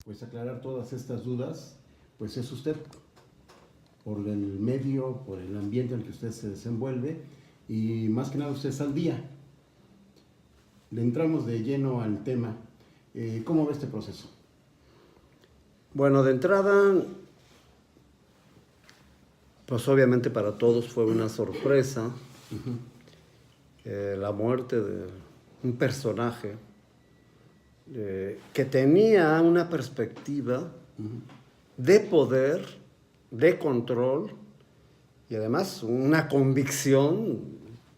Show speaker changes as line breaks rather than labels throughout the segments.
pues aclarar todas estas dudas, pues es usted, por el medio, por el ambiente en el que usted se desenvuelve y más que nada usted es al día. Le entramos de lleno al tema. ¿Cómo ve este proceso?
Bueno, de entrada, pues obviamente para todos fue una sorpresa la muerte de un personaje que tenía una perspectiva de poder, de control y además una convicción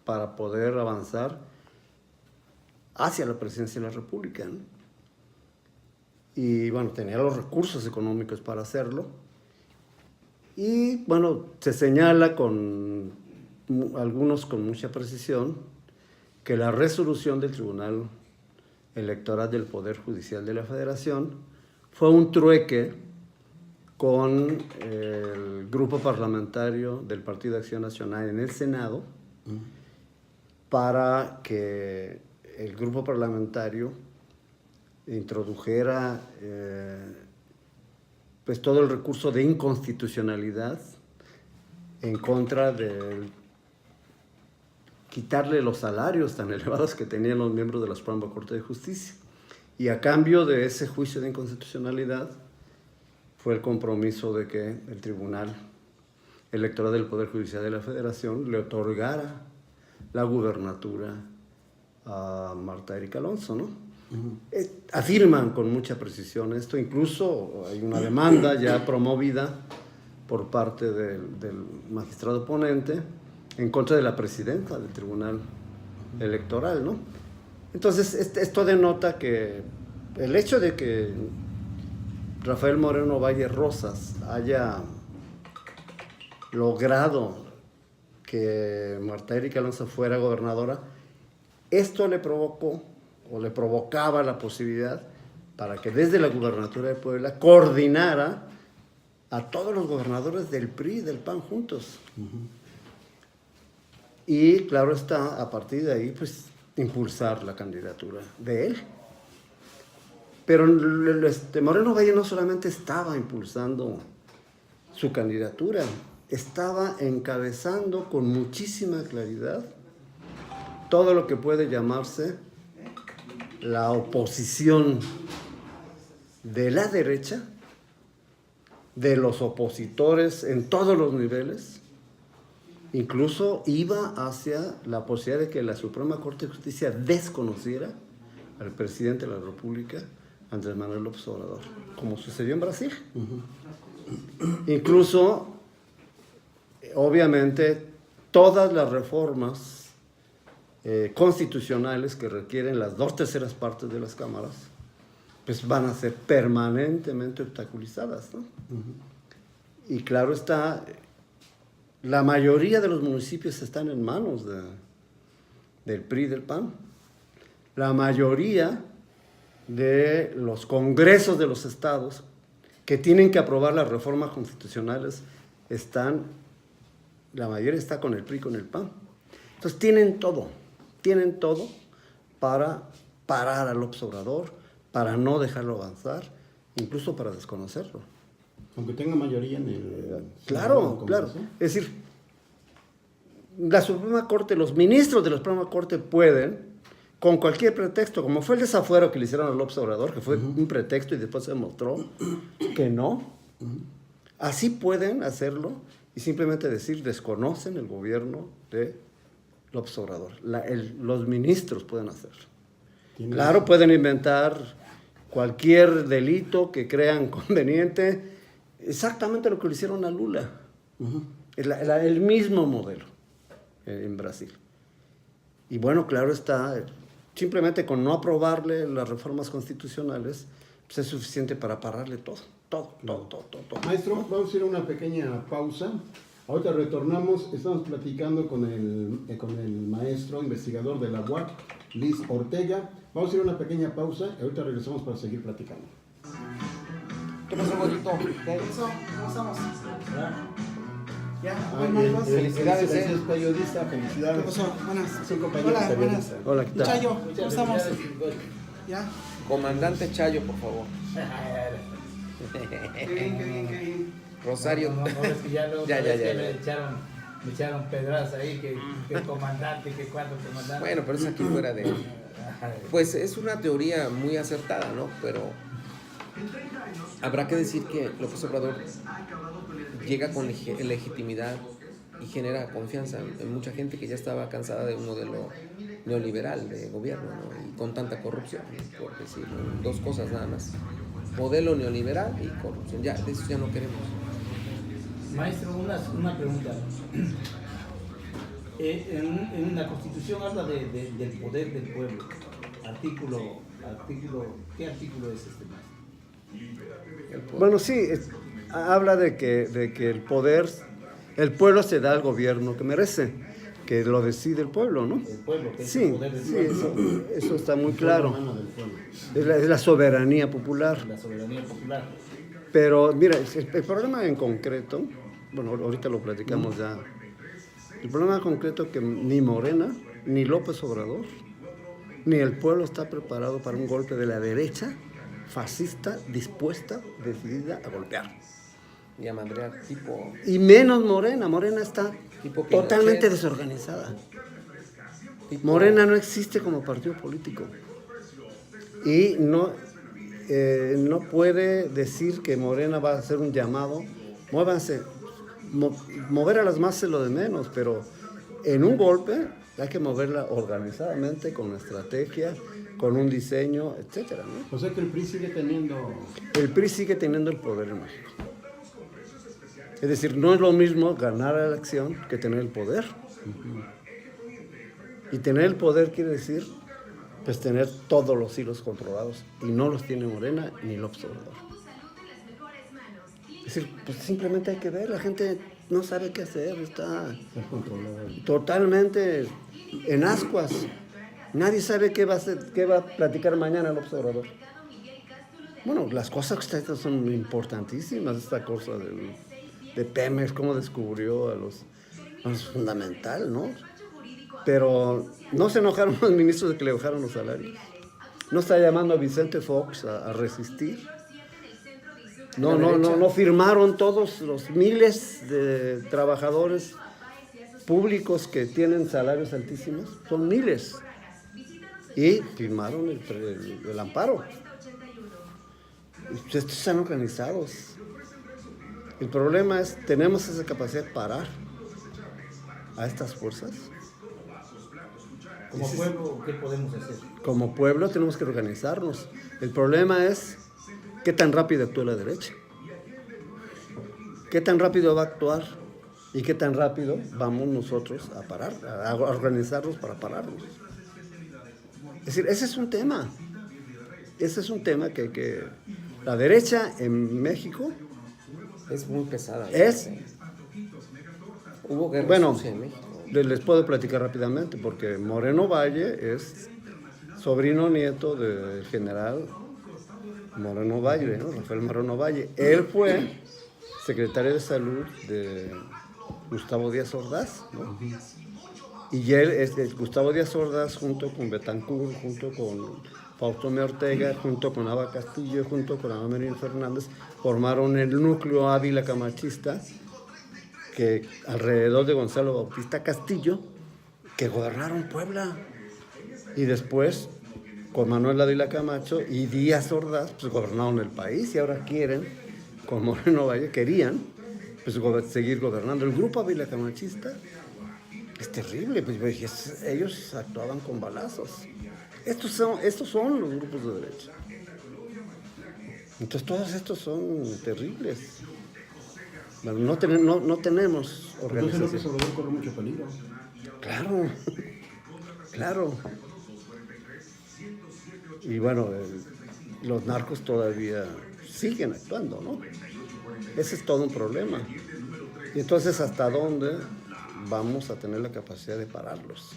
para poder avanzar hacia la presidencia de la República, ¿no? Y bueno, tenía los recursos económicos para hacerlo. Y bueno, se señala con algunos con mucha precisión que la resolución del Tribunal Electoral del Poder Judicial de la Federación fue un trueque con el grupo parlamentario del Partido de Acción Nacional en el Senado para que el grupo parlamentario introdujera pues todo el recurso de inconstitucionalidad en contra de quitarle los salarios tan elevados que tenían los miembros de la Suprema Corte de Justicia. Y a cambio de ese juicio de inconstitucionalidad fue el compromiso de que el Tribunal Electoral del Poder Judicial de la Federación le otorgara la gubernatura a Marta Erika Alonso, ¿no? Afirman con mucha precisión esto, incluso hay una demanda ya promovida por parte del magistrado ponente en contra de la presidenta del Tribunal Electoral, ¿no? Entonces, esto denota que el hecho de que Rafael Moreno Valle Rosas haya logrado que Marta Erika Alonso fuera gobernadora, esto le provocó o le provocaba la posibilidad para que desde la gubernatura de Puebla coordinara a todos los gobernadores del PRI y del PAN juntos. Y claro está, a partir de ahí, pues, impulsar la candidatura de él. Pero Moreno Valle no solamente estaba impulsando su candidatura, estaba encabezando con muchísima claridad todo lo que puede llamarse la oposición de la derecha, de los opositores en todos los niveles. Incluso iba hacia la posibilidad de que la Suprema Corte de Justicia desconociera al presidente de la República, Andrés Manuel López Obrador, como sucedió en Brasil. Incluso, obviamente, todas las reformas constitucionales que requieren las 2/3 partes de las cámaras, pues van a ser permanentemente obstaculizadas, ¿no? Y claro está, la mayoría de los municipios están en manos del PRI y del PAN. La mayoría de los congresos de los estados que tienen que aprobar las reformas constitucionales la mayoría está con el PRI y con el PAN. Entonces tienen todo para parar al López Obrador, para no dejarlo avanzar, incluso para desconocerlo.
Aunque tenga mayoría en el...
Claro. Es decir, la Suprema Corte, los ministros de la Suprema Corte pueden, con cualquier pretexto, como fue el desafuero que le hicieron a López Obrador, que fue un pretexto y después se demostró que no, así pueden hacerlo y simplemente decir, desconocen el gobierno de López Obrador. Los ministros pueden hacerlo. Claro, pueden inventar cualquier delito que crean conveniente, exactamente lo que le hicieron a Lula. El mismo modelo en Brasil. Y bueno, claro está, simplemente con no aprobarle las reformas constitucionales, pues es suficiente para pararle todo.
Maestro, vamos a ir a una pequeña pausa. Ahorita retornamos, estamos platicando con el maestro investigador de la UAC, Liz Ortega. Vamos a ir a una pequeña pausa y ahorita regresamos para seguir platicando.
¿Qué pasó, Gordito? ¿Qué pasó? ¿Cómo estamos? Ya, felicidades.
Gracias, periodista, felicidades.
¿Qué pasó? Buenas.
Es un compañero
Hola,
periodista.
buenas.
Hola, ¿qué tal?
Chayo, ¿cómo estamos? Ya.
Comandante Chayo, por favor.
Qué bien, qué bien, qué bien.
Rosario.
No, es que ya luego
Ya.
me echaron pedras ahí, que el comandante, que cuatro comandantes.
Bueno, pero es aquí fuera de... Pues es una teoría muy acertada, ¿no? Pero habrá que decir que López Obrador llega con legitimidad y genera confianza en mucha gente que ya estaba cansada de un modelo neoliberal de gobierno, ¿no? Y con tanta corrupción, por decir dos cosas nada más. Modelo neoliberal y corrupción. Ya, de eso ya no queremos.
Maestro, una pregunta. En la Constitución habla del poder del pueblo. ¿Qué artículo es este, maestro?
Bueno, sí, habla de que el pueblo se da al gobierno que merece, que lo decide el pueblo, ¿no?
El pueblo, que es
Sí,
el poder del
sí,
pueblo.
eso está muy
El
claro.
pueblo mano del pueblo.
Es la soberanía popular.
La soberanía popular.
Pero mira, el problema en concreto, bueno, ahorita lo platicamos ya. El problema en concreto que ni Morena, ni López Obrador, ni el pueblo está preparado para un golpe de la derecha fascista, dispuesta, decidida a golpear.
Y a madrear tipo...
Y menos Morena. Morena está
Tipo Pinochet.
totalmente desorganizada. Morena no existe como partido político. Y no puede decir que Morena va a hacer un llamado. Muévanse. Mover a las masas es lo de menos, pero en un golpe hay que moverla organizadamente, con una estrategia, con un diseño, etcétera, ¿no?
O sea que el PRI sigue teniendo...
El PRI sigue teniendo el poder en México. Es decir, no es lo mismo ganar la elección que tener el poder. Y tener el poder quiere decir, pues, tener todos los hilos controlados. Y no los tiene Morena ni López Obrador. Es decir, pues simplemente hay que ver, la gente no sabe qué hacer, está
controlado.
totalmente en ascuas. Nadie sabe qué va a platicar mañana López Obrador. Bueno, las cosas que está haciendo son importantísimas, esta cosa de Pemex, cómo descubrió a los fundamental, ¿no? Pero no se enojaron los ministros de que le bajaron los salarios. No está llamando a Vicente Fox a resistir. No firmaron todos los miles de trabajadores públicos que tienen salarios altísimos, son miles. Y firmaron el amparo. Estos están organizados. El problema es, ¿tenemos esa capacidad de parar a estas fuerzas?
Como pueblo, ¿qué podemos hacer?
Como pueblo tenemos que organizarnos. El problema es qué tan rápido actúa la derecha. ¿Qué tan rápido va a actuar? ¿Y qué tan rápido vamos nosotros a parar, a organizarnos para pararnos? Es decir, ese es un tema. Ese es un tema que la derecha en México
Es muy pesada.
es...
Hubo guerra
Bueno,
sucia en México.
les puedo platicar rápidamente, porque Moreno Valle es sobrino nieto del general Moreno Valle, ¿no? Rafael Moreno Valle. Él fue secretario de salud de Gustavo Díaz Ordaz, ¿no? Y él, Gustavo Díaz Ordaz, junto con Betancourt, junto con Fausto Ortega, junto con Aba Castillo, junto con Amerino Fernández, formaron el núcleo Ávila Camachista, que alrededor de Gonzalo Bautista Castillo, que gobernaron Puebla. Y después, con Manuel Ávila Camacho y Díaz Ordaz, pues gobernaron el país, y ahora quieren, con Moreno Valle, querían pues seguir gobernando. El grupo Ávila Camachista es terrible, pues ellos actuaban con balazos. Estos son los grupos de derecha. Entonces todos estos son terribles. Bueno, no tenemos
Entonces
organización.
López Obrador corre mucho peligro.
Claro, claro. Y bueno, los narcos todavía siguen actuando, ¿no? Ese es todo un problema. Y entonces, ¿hasta dónde vamos a tener la capacidad de pararlos?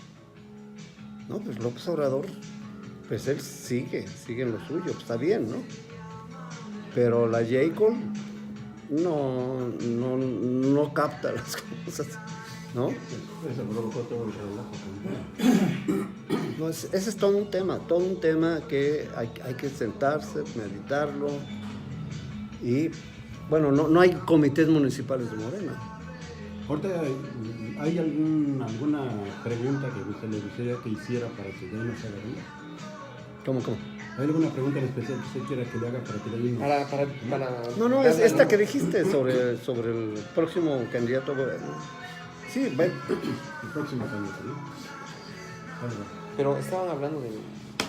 No, pues López Obrador, pues él sigue en lo suyo, pues está bien, ¿no? Pero la J-Col no capta las cosas, ¿no?
Eso provocó todo el relajo.
No, ese es todo un tema que hay que sentarse, meditarlo Y bueno, no hay comités municipales de Morena.
Ahorita, ¿hay alguna pregunta que usted le gustaría que hiciera para que ya no se haga bien?
¿Cómo?
¿Hay alguna pregunta en especial que usted quiera que le haga para que ya no?
No, es esta que dijiste sobre el próximo candidato a gobierno. Sí,
El próximo candidato, ¿no? Algo.
Pero estaban hablando de...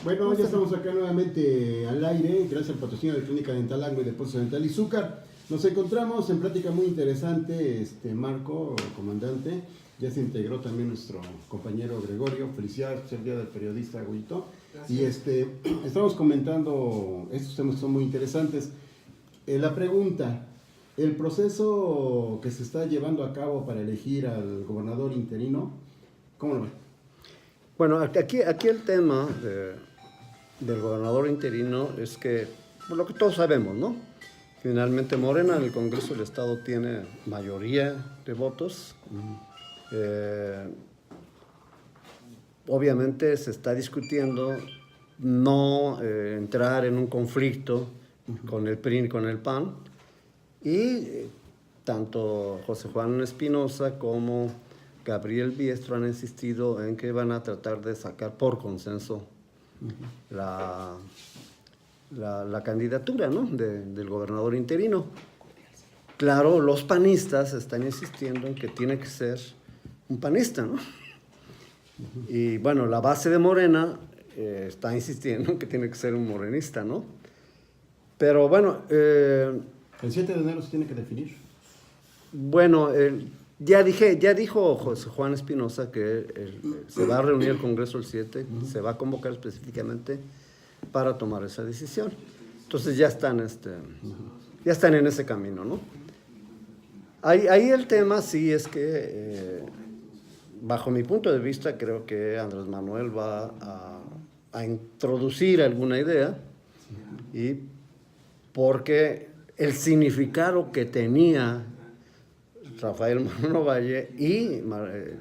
Bueno, ya estamos acá nuevamente al aire, gracias al patrocinio de Clínica Dental Agua y Depósito Dental Izúcar. Nos encontramos en plática muy interesante, Marco, comandante. Ya se integró también nuestro compañero Gregorio. Felicidades por el Día del Periodista, Agüito. Y estamos comentando, estos temas son muy interesantes. La pregunta, el proceso que se está llevando a cabo para elegir al gobernador interino, ¿cómo lo ve?
Bueno, aquí el tema del gobernador interino es que, por lo que todos sabemos, ¿no? Finalmente Morena en el Congreso del Estado tiene mayoría de votos. Obviamente se está discutiendo no entrar en un conflicto con el PRI y con el PAN. Y tanto José Juan Espinosa como Gabriel Biestro han insistido en que van a tratar de sacar por consenso la candidatura, ¿no? del gobernador interino. Claro, los panistas están insistiendo en que tiene que ser un panista, ¿no? Y bueno, la base de Morena está insistiendo en que tiene que ser un morenista, ¿no? Pero bueno...
el 7 de enero se tiene que definir.
Bueno, ya dijo José Juan Espinosa que se va a reunir el Congreso el 7, se va a convocar específicamente para tomar esa decisión. Entonces ya están en ese camino, ¿no? Ahí el tema sí es que, bajo mi punto de vista, creo que Andrés Manuel va a introducir alguna idea, y porque el significado que tenía Rafael Moreno Valle y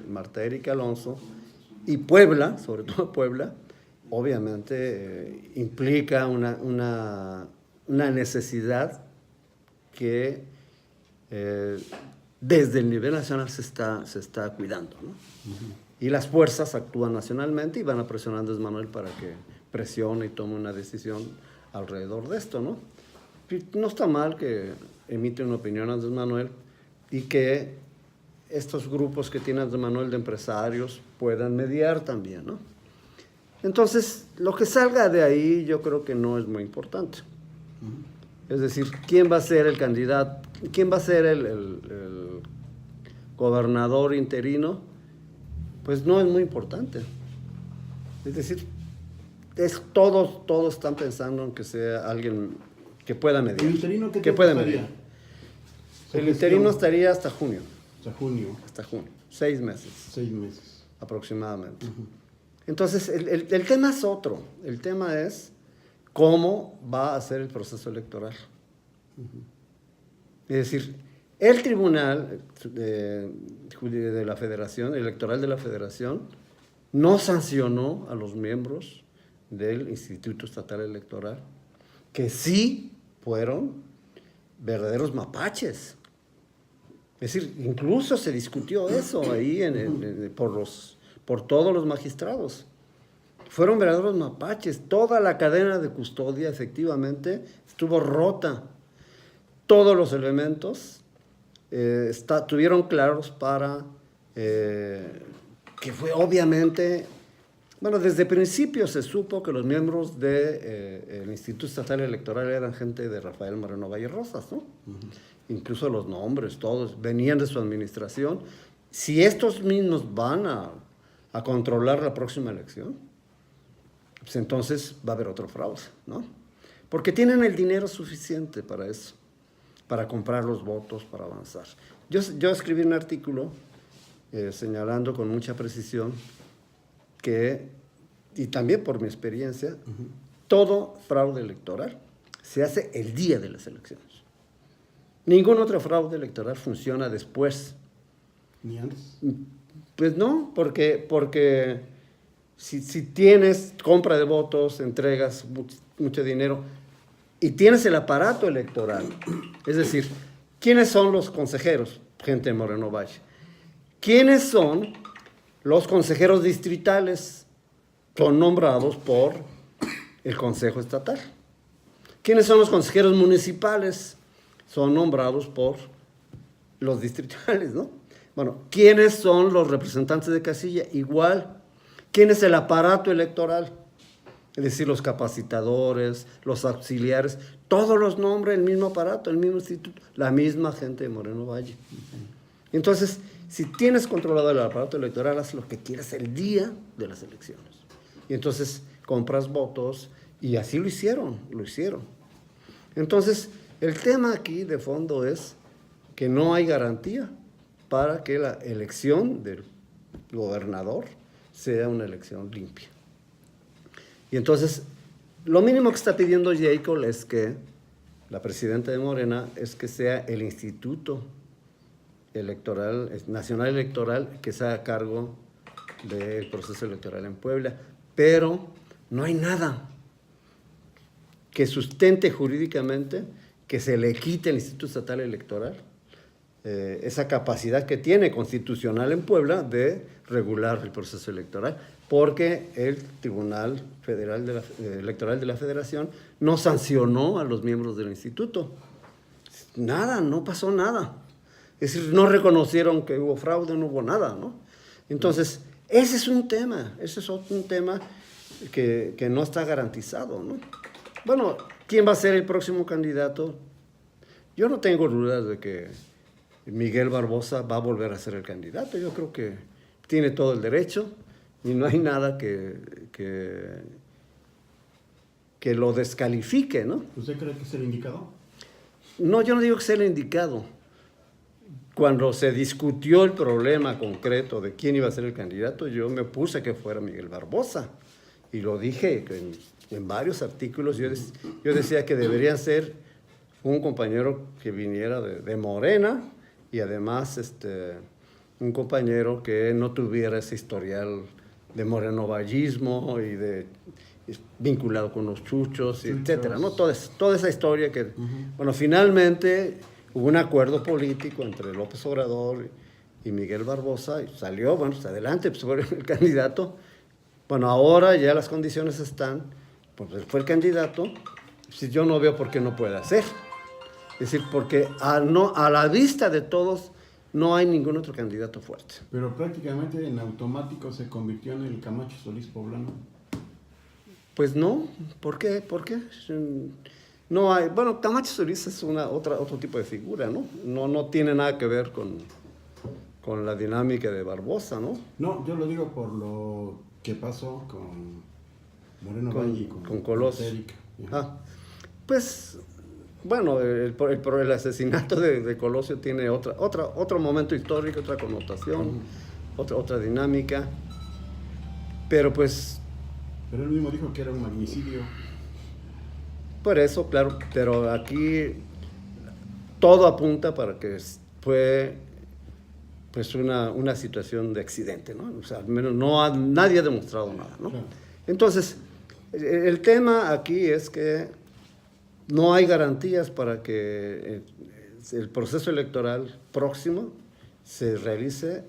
Marta Erika Alonso y Puebla, sobre todo Puebla, obviamente implica una necesidad que desde el nivel nacional se está cuidando, ¿no? Y las fuerzas actúan nacionalmente y van a presionar a Andrés Manuel para que presione y tome una decisión alrededor de esto, ¿no? No está mal que emite una opinión Andrés Manuel y que estos grupos que tiene Andrés Manuel de empresarios puedan mediar también, ¿no? Entonces, lo que salga de ahí yo creo que no es muy importante. Es decir, ¿quién va a ser el candidato? ¿Quién va a ser el gobernador interino? Pues no es muy importante. Es decir, todos están pensando en que sea alguien que pueda medir.
¿El interino qué
que pueda
estaría?
medir. El interino estaría hasta junio.
Hasta junio.
Hasta junio. 6 meses.
6 meses.
Aproximadamente. Entonces, el tema es otro. El tema es cómo va a ser el proceso electoral. Es decir, el Tribunal de la Federación, electoral de la Federación, no sancionó a los miembros del Instituto Estatal Electoral, que sí fueron verdaderos mapaches. Es decir, incluso se discutió eso ahí por todos los magistrados. Fueron verdaderos mapaches. Toda la cadena de custodia efectivamente estuvo rota. Todos los elementos tuvieron claros para que fue obviamente... Bueno, desde el principio se supo que los miembros del Instituto Estatal Electoral eran gente de Rafael Moreno Valle Rosas, ¿no? Incluso los nombres, todos, venían de su administración. Si estos mismos van a controlar la próxima elección, pues entonces va a haber otro fraude, ¿no? Porque tienen el dinero suficiente para eso, para comprar los votos, para avanzar. Yo escribí un artículo señalando con mucha precisión que, y también por mi experiencia, todo fraude electoral se hace el día de las elecciones. Ningún otro fraude electoral funciona después.
¿Ni antes?
Pues no, porque si tienes compra de votos, entregas mucho dinero, y tienes el aparato electoral. Es decir, ¿quiénes son los consejeros? Gente de Moreno Valle. ¿Quiénes son los consejeros distritales? Son nombrados por el Consejo Estatal. ¿Quiénes son los consejeros municipales? Son nombrados por los distritales, ¿no? Bueno, ¿quiénes son los representantes de casilla? Igual. ¿Quién es el aparato electoral? Es decir, los capacitadores, los auxiliares, todos los nombra el mismo aparato, el mismo instituto, la misma gente de Moreno Valle. Entonces, si tienes controlado el aparato electoral, haz lo que quieras el día de las elecciones. Y entonces compras votos, y así lo hicieron. Entonces, el tema aquí de fondo es que no hay garantía para que la elección del gobernador sea una elección limpia. Y entonces, lo mínimo que está pidiendo Jacob es que la presidenta de Morena es que sea el Instituto Electoral, Nacional Electoral, que sea a cargo del proceso electoral en Puebla. Pero no hay nada que sustente jurídicamente que se le quite al Instituto Estatal Electoral esa capacidad que tiene constitucional en Puebla de regular el proceso electoral, porque el Tribunal Federal Electoral de la Federación no sancionó a los miembros del instituto. Nada, no pasó nada. Es decir, no reconocieron que hubo fraude, no hubo nada, ¿no? Entonces, ese es un tema que no está garantizado, ¿no? Bueno, ¿quién va a ser el próximo candidato? Yo no tengo dudas de que Miguel Barbosa va a volver a ser el candidato. Yo creo que tiene todo el derecho y no hay nada que lo descalifique, ¿no?
¿Usted cree que es el indicado?
No, yo no digo que sea el indicado. Cuando se discutió el problema concreto de quién iba a ser el candidato, yo me opuse a que fuera Miguel Barbosa. Y lo dije en varios artículos. Yo decía que debería ser un compañero que viniera de Morena y además un compañero que no tuviera ese historial de morenovallismo y vinculado con los chuchos, etcétera, ¿no? Toda esa historia que, bueno, finalmente hubo un acuerdo político entre López Obrador y Miguel Barbosa y salió, bueno, pues adelante, pues fue el candidato. Bueno, ahora ya las condiciones están, pues fue el candidato, si yo no veo por qué no puede ser. Es decir, porque a la vista de todos no hay ningún otro candidato fuerte.
Pero prácticamente en automático se convirtió en el Camacho Solís poblano.
Pues no, ¿por qué? No hay, bueno, Camacho Solís es otro tipo de figura, ¿no? No tiene nada que ver con la dinámica de Barbosa, ¿no?
No, yo lo digo por lo que pasó con Moreno Valle y
con Colosio.
Erika.
Pues, bueno, el asesinato de Colosio tiene otro momento histórico, otra connotación, otra dinámica, pero pues...
Pero él mismo dijo que era un magnicidio.
Por eso, claro, pero aquí todo apunta para que fue pues una situación de accidente, ¿no? O sea, al menos nadie ha demostrado nada, ¿no?
Claro.
Entonces, el tema aquí es que no hay garantías para que el proceso electoral próximo se realice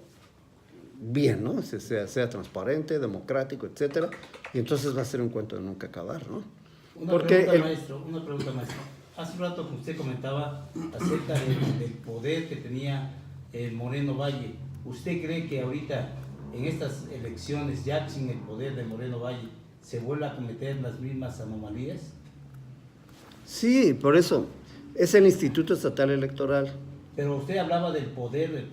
bien, ¿no? Sea transparente, democrático, etcétera, y entonces va a ser un cuento de nunca acabar, ¿no?
Una pregunta, maestro. Hace un rato que usted comentaba acerca del poder que tenía el Moreno Valle. ¿Usted cree que ahorita, en estas elecciones, ya sin el poder de Moreno Valle, se vuelva a cometer las mismas anomalías?
Sí, por eso. Es el Instituto Estatal Electoral.
Pero usted hablaba del poder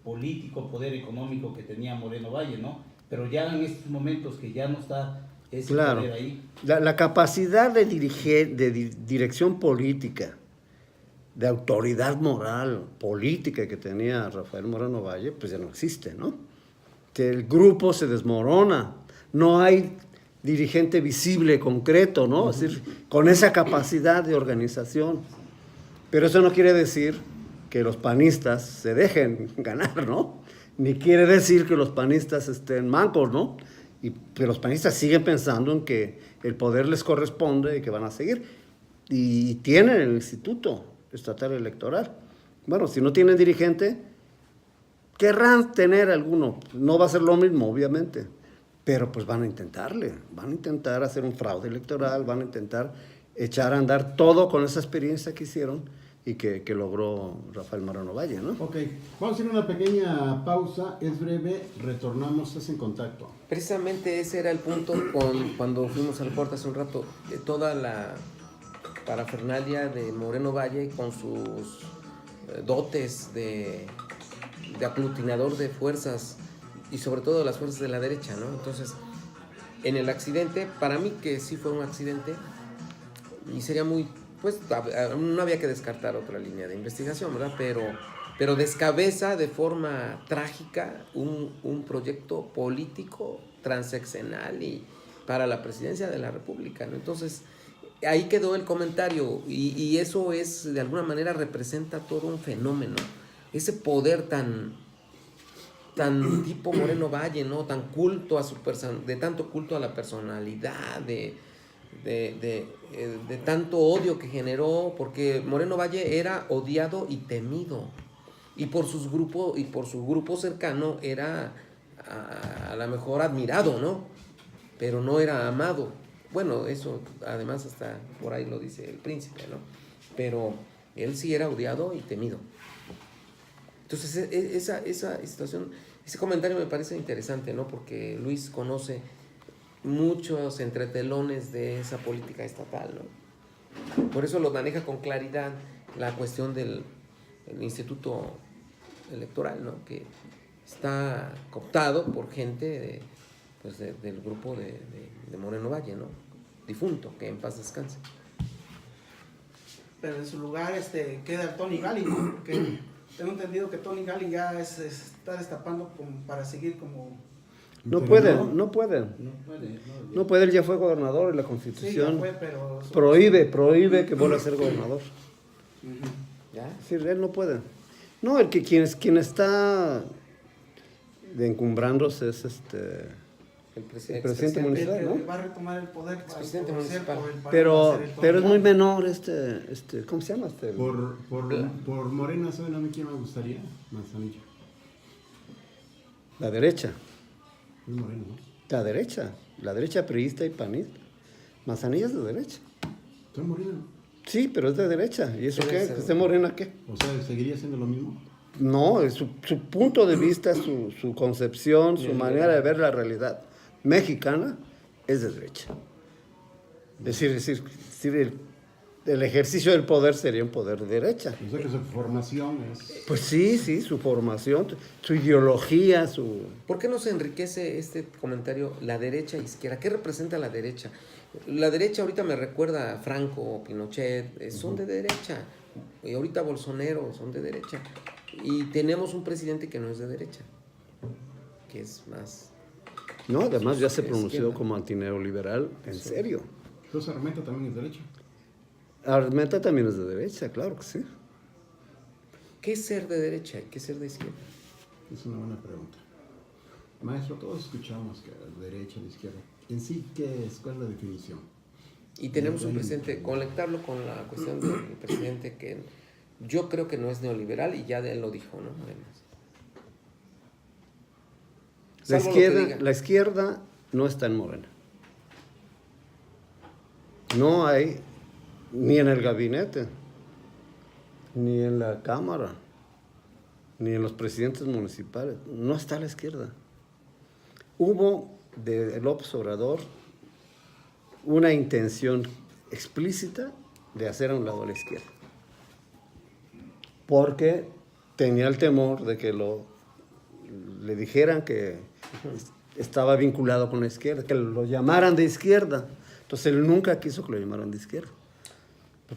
político, poder económico que tenía Moreno Valle, ¿no? Pero ya en estos momentos que ya no está ese poder ahí.
La capacidad de dirección política, de autoridad moral, política que tenía Rafael Moreno Valle, pues ya no existe, ¿no? Que el grupo se desmorona, no hay dirigente visible, concreto, ¿no? Es decir, con esa capacidad de organización. Pero eso no quiere decir que los panistas se dejen ganar, ¿no? Ni quiere decir que los panistas estén mancos, ¿no? Pero los panistas siguen pensando en que el poder les corresponde y que van a seguir. y tienen el Instituto Estatal Electoral. Bueno, si no tienen dirigente, querrán tener alguno. No va a ser lo mismo, obviamente, pero pues van a intentar hacer un fraude electoral, van a intentar echar a andar todo con esa experiencia que hicieron y que logró Rafael Moreno Valle, ¿no?
Ok, vamos a hacer una pequeña pausa, es breve, retornamos, estás en contacto.
Precisamente ese era el punto cuando fuimos al corte hace un rato, de toda la parafernalia de Moreno Valle con sus dotes de aglutinador de fuerzas y sobre todo de las fuerzas de la derecha, ¿no? Entonces, en el accidente, para mí que sí fue un accidente y sería muy, pues no había que descartar otra línea de investigación, ¿verdad? Pero descabeza de forma trágica un proyecto político transeccional y para la presidencia de la República, ¿no? Entonces, ahí quedó el comentario y eso es, de alguna manera, representa todo un fenómeno. Ese poder tan tipo Moreno Valle, ¿no? Tan culto a de tanto culto a la personalidad, de tanto odio que generó, porque Moreno Valle era odiado y temido. Y por su grupo cercano era a lo mejor admirado, ¿no? Pero no era amado. Bueno, eso además hasta por ahí lo dice el príncipe, ¿no? Pero él sí era odiado y temido. Entonces esa situación, ese comentario me parece interesante, ¿no? Porque Luis conoce muchos entretelones de esa política estatal, ¿no? Por eso lo maneja con claridad la cuestión del Instituto Electoral, ¿no? Que está cooptado por gente del grupo de Moreno Valle, ¿no? Difunto, que en paz descanse.
Pero en su lugar queda Tony Gali, ¿no? Porque tengo entendido que Tony Gali ya está destapando para seguir como...
No puede. Él ya fue gobernador y la Constitución prohíbe que vuelva a ser gobernador.
¿Ya?
Sí, él no puede. No, quien está encumbrándose es el presidente municipal, ¿no?
Va a retomar el poder para
Presidente municipal.
Pero es muy menor ¿cómo se llama?
Por Morena, ¿saben a mí quién me gustaría? Manzanillo.
La derecha.
Es Moreno, ¿no?
La derecha priista y panista. Manzanilla es de derecha.
¿Soy Moreno?
Sí, pero es de derecha. ¿Y eso
Debe
qué?
ser.
¿Que esté Morena qué?
O sea, ¿seguiría siendo lo mismo?
No, es su punto de vista, su concepción, su manera de ver la realidad mexicana es de derecha. Es decir, el ejercicio del poder sería un poder de derecha.
O sea que su formación es...
Pues sí, su formación, su ideología,
¿Por qué no se enriquece este comentario la derecha e izquierda? ¿Qué representa la derecha? La derecha ahorita me recuerda a Franco, Pinochet, son de derecha. Y ahorita Bolsonaro son de derecha. Y tenemos un presidente que no es de derecha, que es más...
No, además ya se
de
pronunció
izquierda.
como antineoliberal, en serio.
Entonces Armenta también es derecha.
Armenta también es de derecha, claro que sí.
¿Qué es ser de derecha y qué es ser de izquierda?
Es una buena pregunta. Maestro, todos escuchamos que la derecha, la izquierda. En sí, ¿cuál es la definición?
Y tenemos un presidente, conectarlo con la cuestión del presidente que yo creo que no es neoliberal y ya él lo dijo, ¿no? Además.
La izquierda no está en Morena. No hay, ni en el gabinete, ni en la Cámara, ni en los presidentes municipales. No está la izquierda. Hubo de López Obrador una intención explícita de hacer a un lado a la izquierda. Porque tenía el temor de que le dijeran que estaba vinculado con la izquierda, que lo llamaran de izquierda. Entonces él nunca quiso que lo llamaran de izquierda.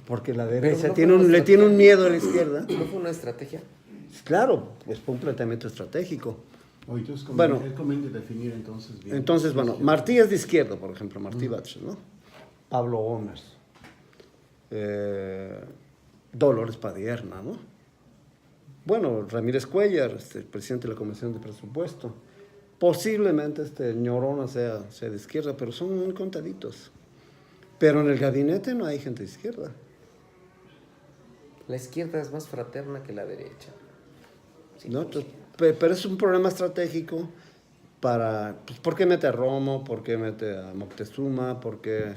Porque la derecha le tiene un miedo a la izquierda.
¿No fue una estrategia?
Claro, fue un planteamiento estratégico.
O entonces,
Bueno.
es conveniente definir entonces bien.
Entonces, bueno, Martí es de izquierda, por ejemplo, Martí Batres, ¿no? Pablo Gómez, Dolores Padierna, ¿no? Bueno, Ramírez Cuellar, presidente de la Comisión de Presupuesto. Posiblemente Ñorona sea de izquierda, pero son muy contaditos. Pero en el gabinete no hay gente de izquierda.
La izquierda es más fraterna que la derecha. Sí,
¿No? Entonces, pero es un problema estratégico para... Pues, ¿por qué mete a Romo? ¿Por qué mete a Moctezuma? ¿Por qué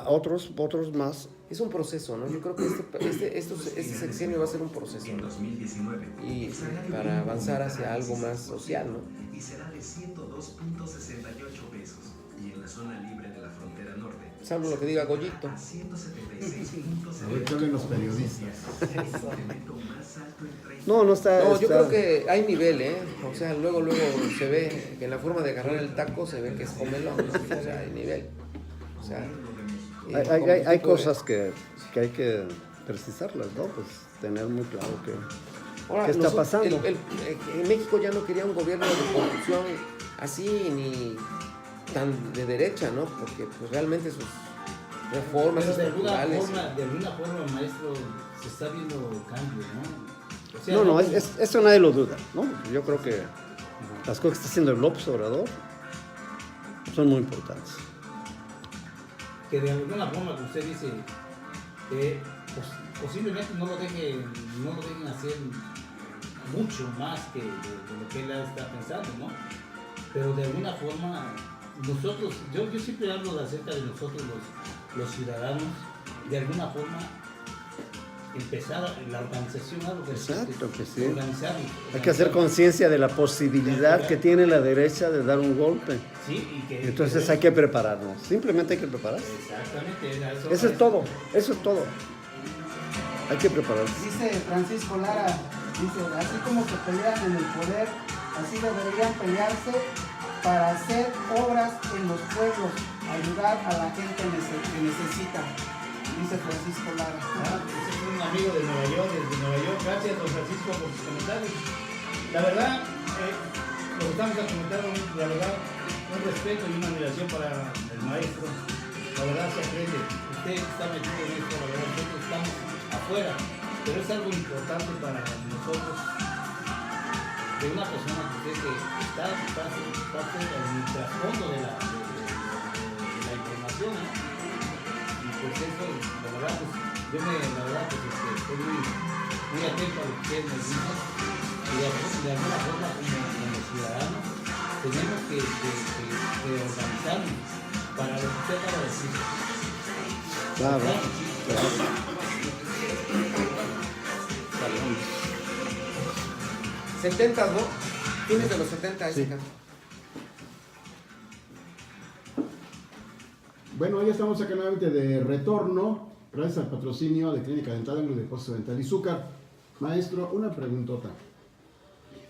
otros más?
es un proceso, ¿no? Yo creo que este sexenio va a ser un proceso, ¿no? Y para avanzar hacia algo más social, ¿no?
Y será de 102.68 pesos. Y en la zona libre de la frontera norte,
Salvo lo que diga Goyito.
a 176.00.
Ahorita hablen los periodistas.
No está...
No, yo creo que hay nivel, ¿eh? O sea, luego se ve que en la forma de agarrar el taco se ve que es comelón, ¿no? O sea, hay nivel. O sea,
Hay cosas que hay que precisarlas, ¿no? Pues tener muy claro
ahora,
qué está pasando.
En México ya no quería un gobierno de corrupción así ni tan de derecha, ¿no? Porque pues realmente sus reformas
Pero de
estructurales...
alguna forma, maestro, se está viendo cambios, ¿no? O sea,
No, eso nadie lo duda, ¿no? Yo creo que las cosas que está haciendo el López Obrador son muy importantes.
que de alguna forma que usted dice, posiblemente no lo dejen hacer mucho más que de lo que él está pensando, ¿no? Pero de alguna forma, nosotros, yo siempre hablo acerca de nosotros los ciudadanos, de alguna forma empezar la organización, algo que
Exacto, que sí.
organizarnos.
Hay que hacer conciencia de la posibilidad que tiene la derecha de dar un golpe.
Sí, y que
Entonces hay que prepararnos. Simplemente hay que prepararse.
Exactamente, era eso.
Eso es todo. Eso es todo. Hay que prepararse.
Dice Francisco Lara, dice, así como se pelean en el poder, así deberían pelearse para hacer obras en los pueblos, ayudar a la gente que necesita. Dice Francisco Lara.
Ese es un amigo de Nueva York, desde Nueva York. Gracias, don Francisco, por sus comentarios. La verdad, lo que estamos a comentar, la verdad, un respeto y una admiración para el maestro. La verdad se aprende. Usted está metido en esto, la verdad, nosotros estamos afuera. Pero es algo importante para nosotros. De una persona que está parte del trasfondo de la información, ¿no? Pues eso, la verdad, pues, estoy muy atento a lo que ustedes me dicen y de alguna forma como ciudadanos tenemos que organizarnos para lo que usted acaba de decir.
Claro.
¿70, no? Fines de los 70 ese caso.
Bueno, ya estamos acá nuevamente de retorno, gracias al patrocinio de Clínica Dental Ángulo de Depósito Dental y Zúcar. Maestro, una preguntota.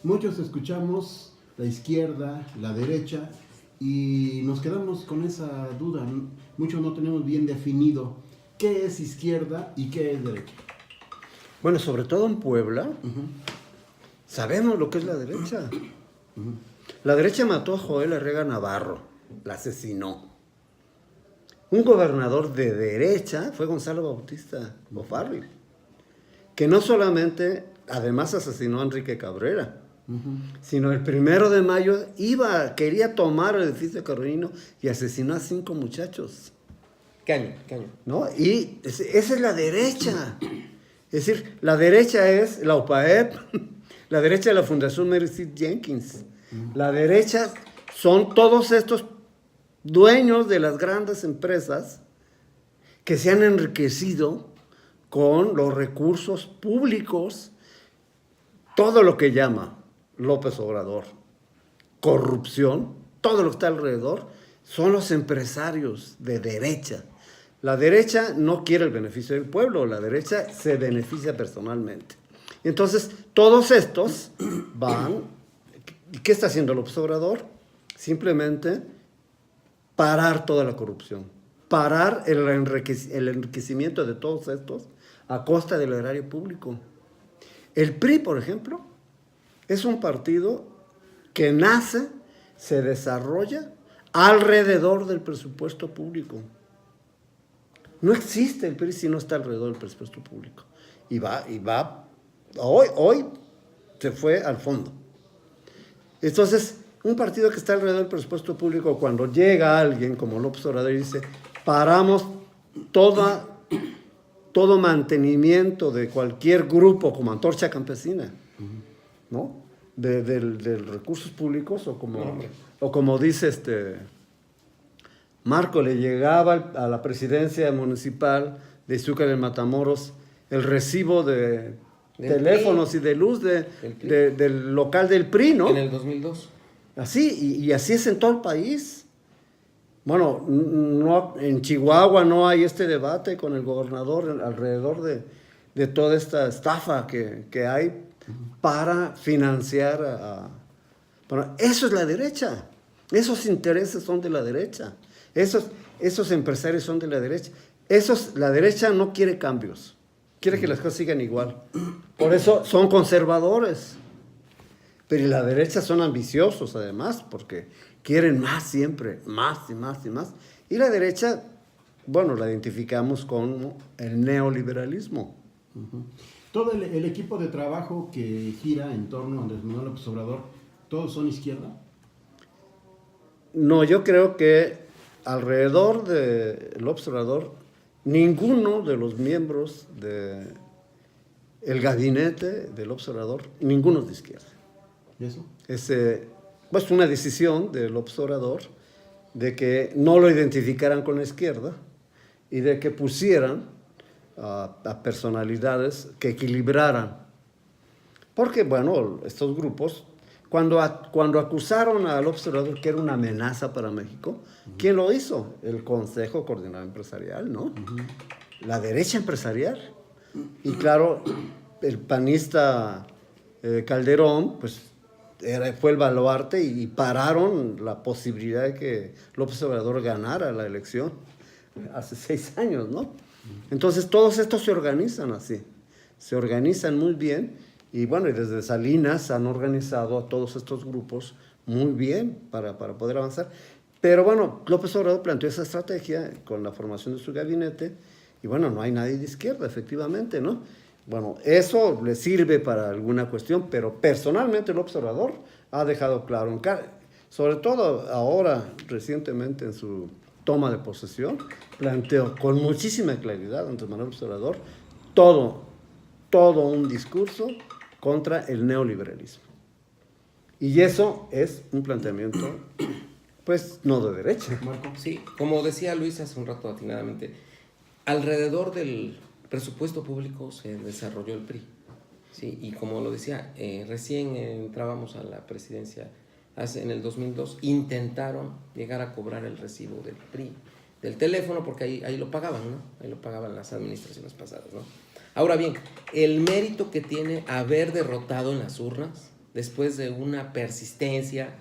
Muchos escuchamos la izquierda, la derecha, y nos quedamos con esa duda. Muchos no tenemos bien definido qué es izquierda y qué es derecha.
Bueno, sobre todo en Puebla, sabemos lo que es la derecha. La derecha mató a Joel Herrera Navarro, la asesinó. Un gobernador de derecha fue Gonzalo Bautista Bofarri, que no solamente, además asesinó a Enrique Cabrera, sino el 1 de mayo quería tomar el edificio Carolino y asesinó a 5 muchachos.
¿Qué año?
¿No? Y esa es la derecha. Es decir, la derecha es la OPAEP, la derecha de la Fundación Mary Sid Jenkins. La derecha son todos estos dueños de las grandes empresas que se han enriquecido con los recursos públicos, todo lo que llama López Obrador corrupción, todo lo que está alrededor, son los empresarios de derecha. La derecha no quiere el beneficio del pueblo, la derecha se beneficia personalmente. Entonces, todos estos van... ¿Qué está haciendo López Obrador? Simplemente parar toda la corrupción, parar el enriquecimiento de todos estos a costa del erario público. El PRI, por ejemplo, es un partido que nace, se desarrolla alrededor del presupuesto público. No existe el PRI si no está alrededor del presupuesto público. Y va, hoy se fue al fondo. Entonces, un partido que está alrededor del presupuesto público, cuando llega alguien como López Obrador y dice, paramos todo mantenimiento de cualquier grupo como Antorcha Campesina, ¿no? De recursos públicos o como dice Marco, le llegaba a la presidencia municipal de Izúcar de Matamoros el recibo de teléfonos
PRI.
y de luz
PRI.
del local del PRI, ¿no?
En el 2002.
Así, y así es en todo el país. Bueno, no, en Chihuahua no hay este debate con el gobernador alrededor de toda esta estafa que hay para financiar bueno, eso es la derecha. Esos intereses son de la derecha. Esos empresarios son de la derecha. La derecha no quiere cambios. Quiere que las cosas sigan igual. Por eso son conservadores. Pero la derecha son ambiciosos además, porque quieren más siempre, más y más y más. Y la derecha, bueno, la identificamos con el neoliberalismo.
Todo el equipo de trabajo que gira en torno a Andrés Manuel López Obrador, ¿todos son izquierda?
No, yo creo que alrededor de López Obrador, ninguno de los miembros del gabinete del López Obrador, ninguno es de izquierda.
¿Y eso?
Es pues una decisión del López Obrador de que no lo identificaran con la izquierda y de que pusieran a personalidades que equilibraran. Porque, bueno, estos grupos, cuando acusaron a López Obrador que era una amenaza para México, ¿quién lo hizo? El Consejo Coordinador Empresarial, ¿no? La derecha empresarial. Y claro, el panista Calderón, pues fue el baluarte y pararon la posibilidad de que López Obrador ganara la elección hace 6 años, ¿no? Entonces todos estos se organizan así, se organizan muy bien y bueno, y desde Salinas han organizado a todos estos grupos muy bien para poder avanzar. Pero bueno, López Obrador planteó esa estrategia con la formación de su gabinete y bueno, no hay nadie de izquierda, efectivamente, ¿no? Bueno, eso le sirve para alguna cuestión, pero personalmente López Obrador ha dejado claro, sobre todo ahora, recientemente en su toma de posesión, planteó con muchísima claridad Andrés Manuel López Obrador todo un discurso contra el neoliberalismo. Y eso es un planteamiento, pues, no de derecha.
Marco.
Sí, como decía Luis hace un rato atinadamente, alrededor del presupuesto público se desarrolló el PRI. Sí, y como lo decía, recién entrábamos a la presidencia en el 2002, intentaron llegar a cobrar el recibo del PRI, del teléfono, porque ahí lo pagaban, ¿no? Ahí lo pagaban las administraciones pasadas, ¿no? Ahora bien, el mérito que tiene haber derrotado en las urnas, después de una persistencia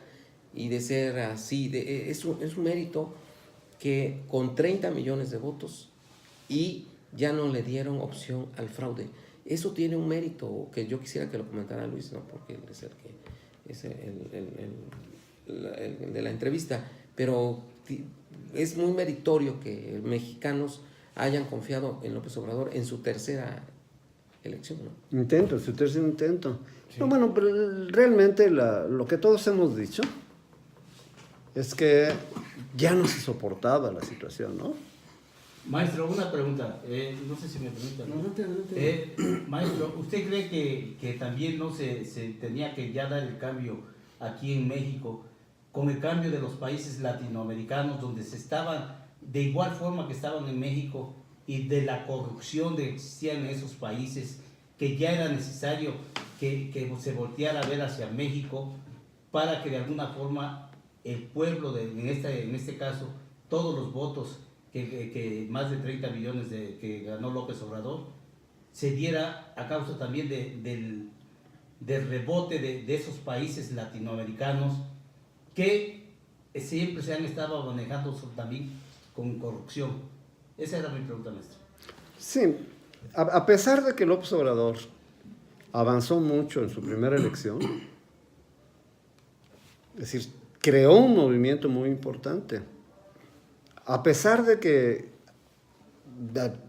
y de ser así, es un mérito que con 30 millones de votos y ya no le dieron opción al fraude. Eso tiene un mérito que yo quisiera que lo comentara Luis, ¿no? Porque él es el que es el de la entrevista, pero es muy meritorio que mexicanos hayan confiado en López Obrador en su tercera elección, ¿no?
Su tercer intento. Sí. No, bueno, pero realmente lo que todos hemos dicho es que ya no se soportaba la situación, ¿no?
Maestro, una pregunta, no sé si me permite.
No.
Maestro, ¿usted cree que también no se tenía que ya dar el cambio aquí en México, con el cambio de los países latinoamericanos, donde se estaban, de igual forma que estaban en México, y de la corrupción que existía en esos países, que ya era necesario que se volteara a ver hacia México para que de alguna forma el pueblo, en este caso, todos los votos, que más de 30 millones que ganó López Obrador, se diera a causa también del rebote de esos países latinoamericanos que siempre se han estado manejando también con corrupción? Esa era mi pregunta, maestro.
Sí, a pesar de que López Obrador avanzó mucho en su primera elección, es decir, creó un movimiento muy importante. A pesar de que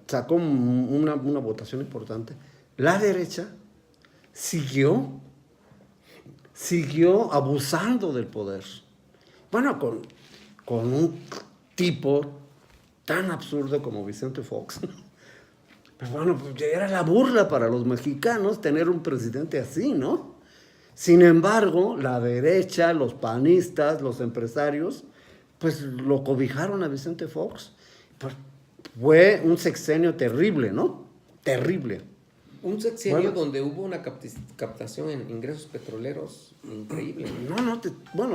sacó una votación importante, la derecha siguió abusando del poder. Bueno, con un tipo tan absurdo como Vicente Fox. Pero bueno, pues ya era la burla para los mexicanos tener un presidente así, ¿no? Sin embargo, la derecha, los panistas, los empresarios, pues lo cobijaron a Vicente Fox. Pues fue un sexenio terrible, ¿no? Terrible.
Un sexenio
Bueno.
donde hubo una captación en ingresos petroleros increíble, ¿no?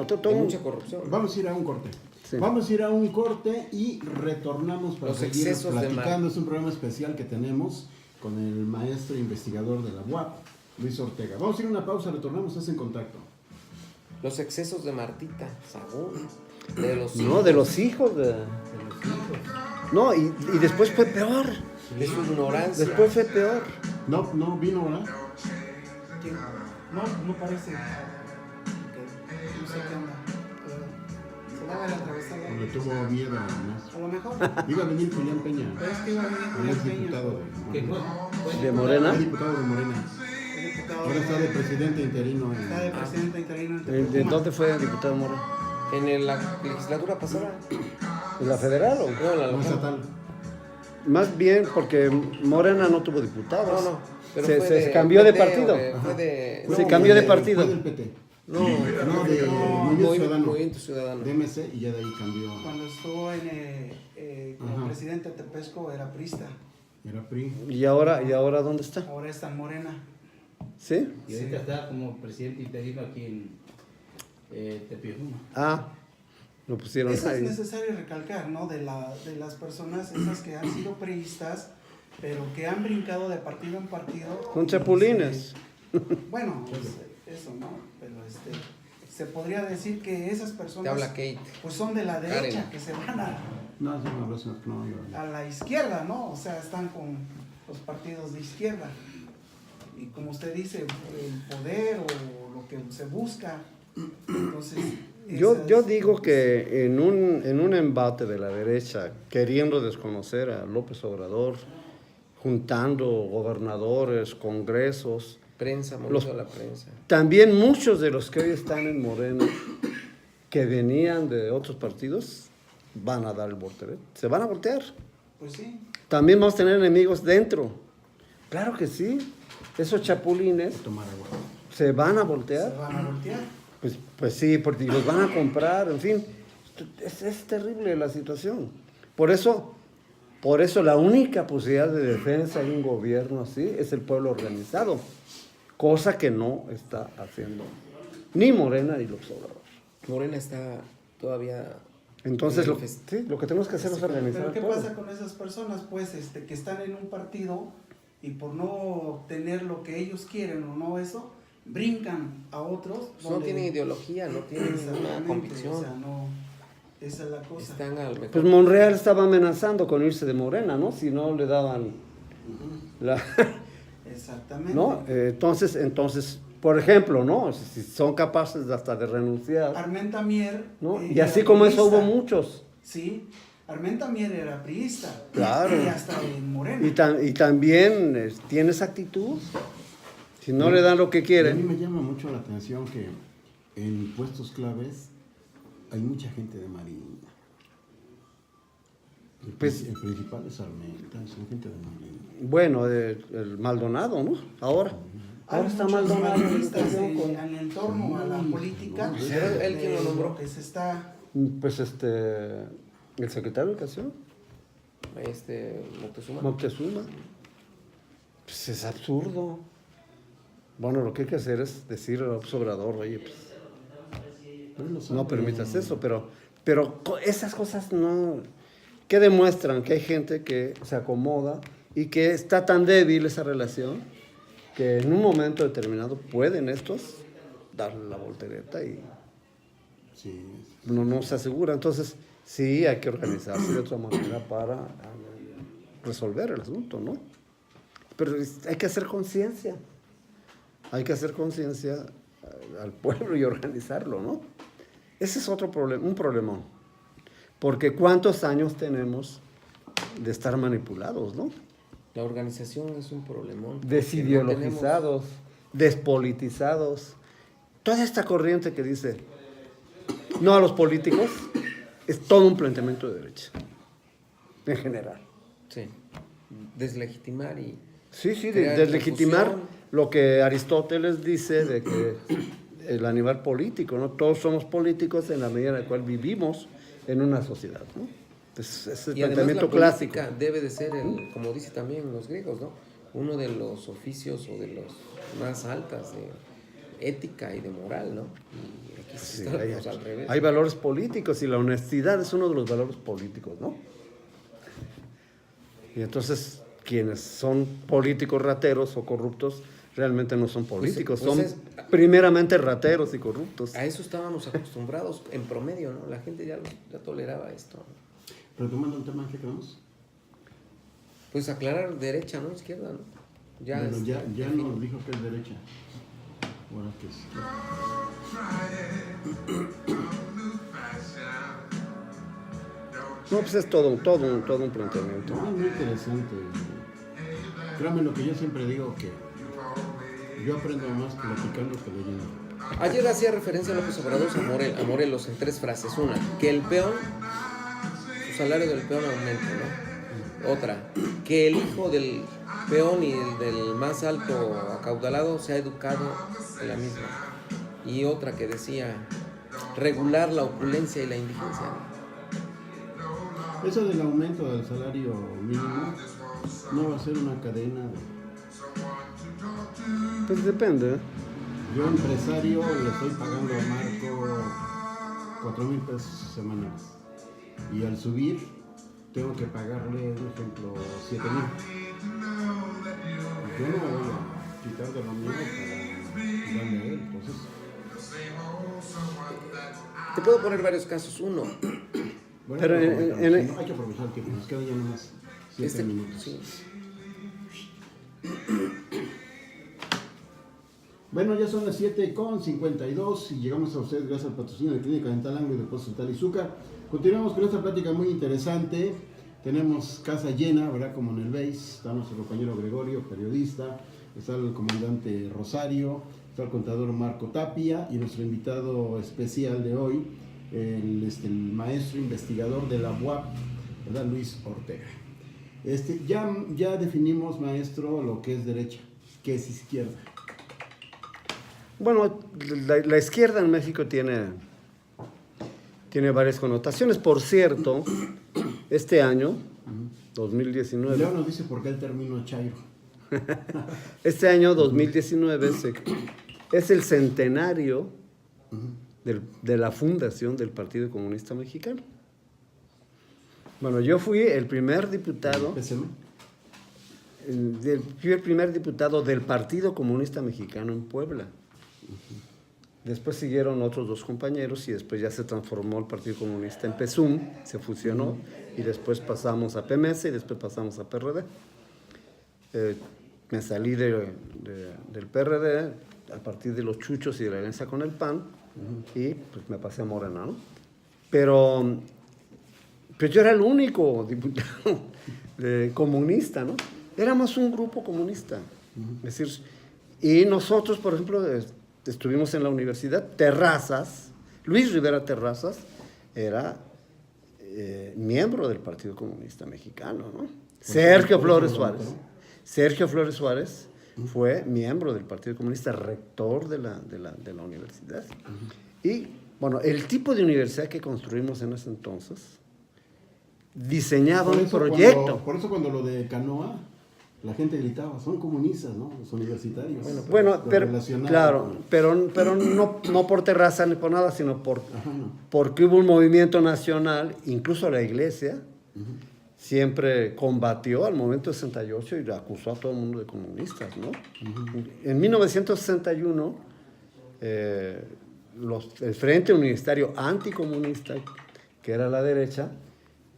Todo
De mucha corrupción.
Vamos a ir a un corte.
Sí.
Vamos a ir a un corte y retornamos para
Los
seguir
excesos de
platicando. Es un programa especial que tenemos con el maestro investigador de la UAP, Luis Ortega. Vamos a ir a una pausa, retornamos, estás en contacto.
Los excesos de Martita Sagún, de los
No, de los hijos. No, y después fue peor.
de su ignorancia.
Después fue peor.
No vino, ¿verdad?
¿Quién? No parece. No sé qué onda. Se la va a atravesar.
Le tuvo miedo además.
A lo mejor.
Iba a venir Julián Peña.
Pero es que iba a venir
Él
con
es
el Peña.
diputado
¿Qué
de
fue?
Morena.
¿De Morena?
Es diputado de Morena.
El diputado
Ahora está de presidente interino.
Está de presidente interino.
¿De dónde fue diputado Mora?
En la legislatura pasada.
¿En la federal o?
No, en la
No
local.
estatal.
Más bien porque Morena no tuvo diputados.
No, pero
se
fue de
cambió de
PT o
partido.
fue de...
Se cambió de
del-
partido.
Fue del PT.
No,
No, de Movimiento Ciudadano.
Movimiento Ciudadano.
De MC y ya de ahí cambió.
Cuando estuvo como
Ajá.
presidente de Tepesco era prista.
Era PRI.
¿Y ahora dónde está?
Ahora está en Morena.
¿Sí?
Y ahorita está como presidente interino aquí en Tepiojuma.
Ah, lo pusieron
Eso es
ahí.
necesario recalcar, ¿no? De las personas esas que han sido priistas, pero que han brincado de partido en partido.
Son
y
chapulines.
Bueno, pues, eso, ¿no? Pero se podría decir que esas
Te
personas
habla Kate.
pues son de la derecha,
Karen.
que se van
No, es una razón que no iba.
a la izquierda, ¿no? O sea, están con los partidos de izquierda. Y como usted dice, el poder o lo que se busca. Entonces,
Yo
esas-
digo que en un embate de la derecha, queriendo desconocer a López Obrador, juntando gobernadores, congresos,
Prensa, moviendo a la prensa.
también muchos de los que hoy están en Morena, que venían de otros partidos, van a dar el volterete. Se van a voltear.
Pues sí.
También vamos a tener enemigos dentro. Claro que sí. Esos chapulines
Tomar agua.
se van a
Se
voltear.
van a voltear.
Pues sí, porque los van a comprar, en fin. Es terrible la situación. Por eso la única posibilidad de defensa de un gobierno así es el pueblo organizado. Cosa que no está haciendo ni Morena ni López Obrador.
Morena está todavía...
Entonces,
en
lo
el
que tenemos que hacer es organizar
Pero
al
¿qué
pueblo.
pasa con esas personas, pues, que están en un partido y por no obtener lo que ellos quieren o no eso, brincan a otros?
No tienen ideología, no tienen ninguna
Exactamente,
convicción.
O sea, no, esa es la cosa.
Están al mejor.
Pues Monreal estaba amenazando con irse de Morena, ¿no? Si no le daban la...
Exactamente.
¿no? Entonces, por ejemplo, ¿no? Si son capaces hasta de renunciar,
Armenta Mier.
¿no? Y
era
así como eso
priista.
hubo muchos.
Sí, Armenta Mier era priista.
Claro.
Y hasta en Morena.
Y también tiene esa actitud. Si no le dan lo que
A mí
quieren.
me llama mucho la atención que en puestos claves hay mucha gente de Marina.
Pues-
El principal es Armenta, son gente de Marina.
Bueno, el Maldonado, ¿no? Ahora
Hay
está
muchos
Maldonado.
marinistas
¿no?
en el torno a la política.
Pues
era él quien lo nombró.
Que se está.
Pues el secretario de Educación,
Moctezuma.
Moctezuma. Pues es absurdo. Bueno, lo que hay que hacer es decirle al observador, oye, pues
Pero él lo sabe.
no permitas eso, pero esas cosas no, que demuestran que hay gente que se acomoda y que está tan débil esa relación que en un momento determinado pueden estos darle la voltereta y
Sí,
no se asegura. Entonces, sí, hay que organizarse de otra manera para resolver el asunto, ¿no? Pero hay que hacer conciencia. Hay que hacer conciencia al pueblo y organizarlo, ¿no? Ese es otro problema, un problemón. Porque ¿cuántos años tenemos de estar manipulados, no?
La organización es un problemón.
Desideologizados, despolitizados. Toda esta corriente que dice no a los políticos es todo un planteamiento de derecha. en general.
Sí. Deslegitimar y...
Sí, sí,
crear
deslegitimar
confusión.
lo que Aristóteles dice de que el animal político, ¿no? Todos somos políticos en la medida en la cual vivimos en una sociedad, ¿no? Es el
Y además
planteamiento
la
clásico.
política debe de ser, como dice también los griegos, ¿no? Uno de los oficios o de los más altas de ética y de moral, ¿no? Y aquí
Sí,
estamos al revés.
hay valores políticos y la honestidad es uno de los valores políticos, ¿no? Y entonces quienes son políticos rateros o corruptos realmente no son políticos,
pues
son primeramente rateros y corruptos.
A eso estábamos acostumbrados en promedio, ¿no? La gente ya toleraba esto, ¿no?
Retomando un tema que quedamos.
Pues aclarar derecha, ¿no? Izquierda, ¿no? Ya,
Bueno, ya
define.
nos dijo que es derecha. Ahora que es izquierda.
No, pues es todo un planteamiento.
No, es muy interesante. Créame lo que yo siempre digo, que yo aprendo más platicando que leyendo.
Ayer hacía referencia a López Obrador a Morelos en 3 frases. Una, que el peón, su salario del peón aumente, ¿no? Otra, que el hijo del peón y el del más alto acaudalado se ha educado en la misma. Y otra que decía, regular la opulencia y la indigencia, ¿no?
Eso del aumento del salario mínimo no va a ser una cadena.
Pues depende, ¿eh?
Yo, empresario, le estoy pagando a Marco 4,000 pesos semanales. Y al subir, tengo que pagarle, por ejemplo, 7,000. Yo no me voy a quitar de lo mío para darle a él. Entonces,
Te puedo poner varios casos. Uno,
bueno,
Pero
hay que aprovechar el tiempo. Nos quedan ya nomás 7 minutos.
sí.
Bueno, ya son las 7:52 y llegamos a ustedes gracias al patrocinio de Clínica Dental Anglo y Depósito Dental Izúcar. Continuamos con esta plática muy interesante. Tenemos casa llena, ¿verdad? Como en el BASE. Está nuestro compañero Gregorio, periodista. Está el comandante Rosario. Está el contador Marco Tapia. Y nuestro invitado especial de hoy, el maestro investigador de la UAP, ¿verdad? Luis Ortega. Ya definimos, maestro, lo que es derecha, que es izquierda.
Bueno, la izquierda en México tiene varias connotaciones. Por cierto, este año, 2019...
Leo nos dice por qué el término chairo.
Este año 2019 es el centenario de la fundación del Partido Comunista Mexicano. Bueno, yo fui el primer diputado,
PCM.
fui el primer diputado del Partido Comunista Mexicano en Puebla. Después siguieron otros 2 compañeros y después ya se transformó el Partido Comunista en PSUM, se fusionó y después pasamos a PMS y después pasamos a PRD. Me salí del PRD a partir de los chuchos y de la alianza con el PAN y pues me pasé a Morena, ¿no? Pero pues yo era el único diputado comunista, ¿no? Éramos un grupo comunista. Es decir, y nosotros, por ejemplo, estuvimos en la universidad. Terrazas, Luis Rivera Terrazas, era miembro del Partido Comunista Mexicano, ¿no? Sergio Flores Suárez fue miembro del Partido Comunista, rector de la universidad. Y, bueno, el tipo de universidad que construimos en ese entonces diseñaba un proyecto.
Por eso cuando lo de Canoa, la gente gritaba, son comunistas, ¿no? Los universitarios.
Bueno, pero,
relacionado
claro,
con-
pero no por Terraza ni por nada, sino porque hubo un movimiento nacional, incluso la iglesia siempre combatió al movimiento 68 y acusó a todo el mundo de comunistas, ¿no? En 1961, el Frente Universitario Anticomunista, que era la derecha,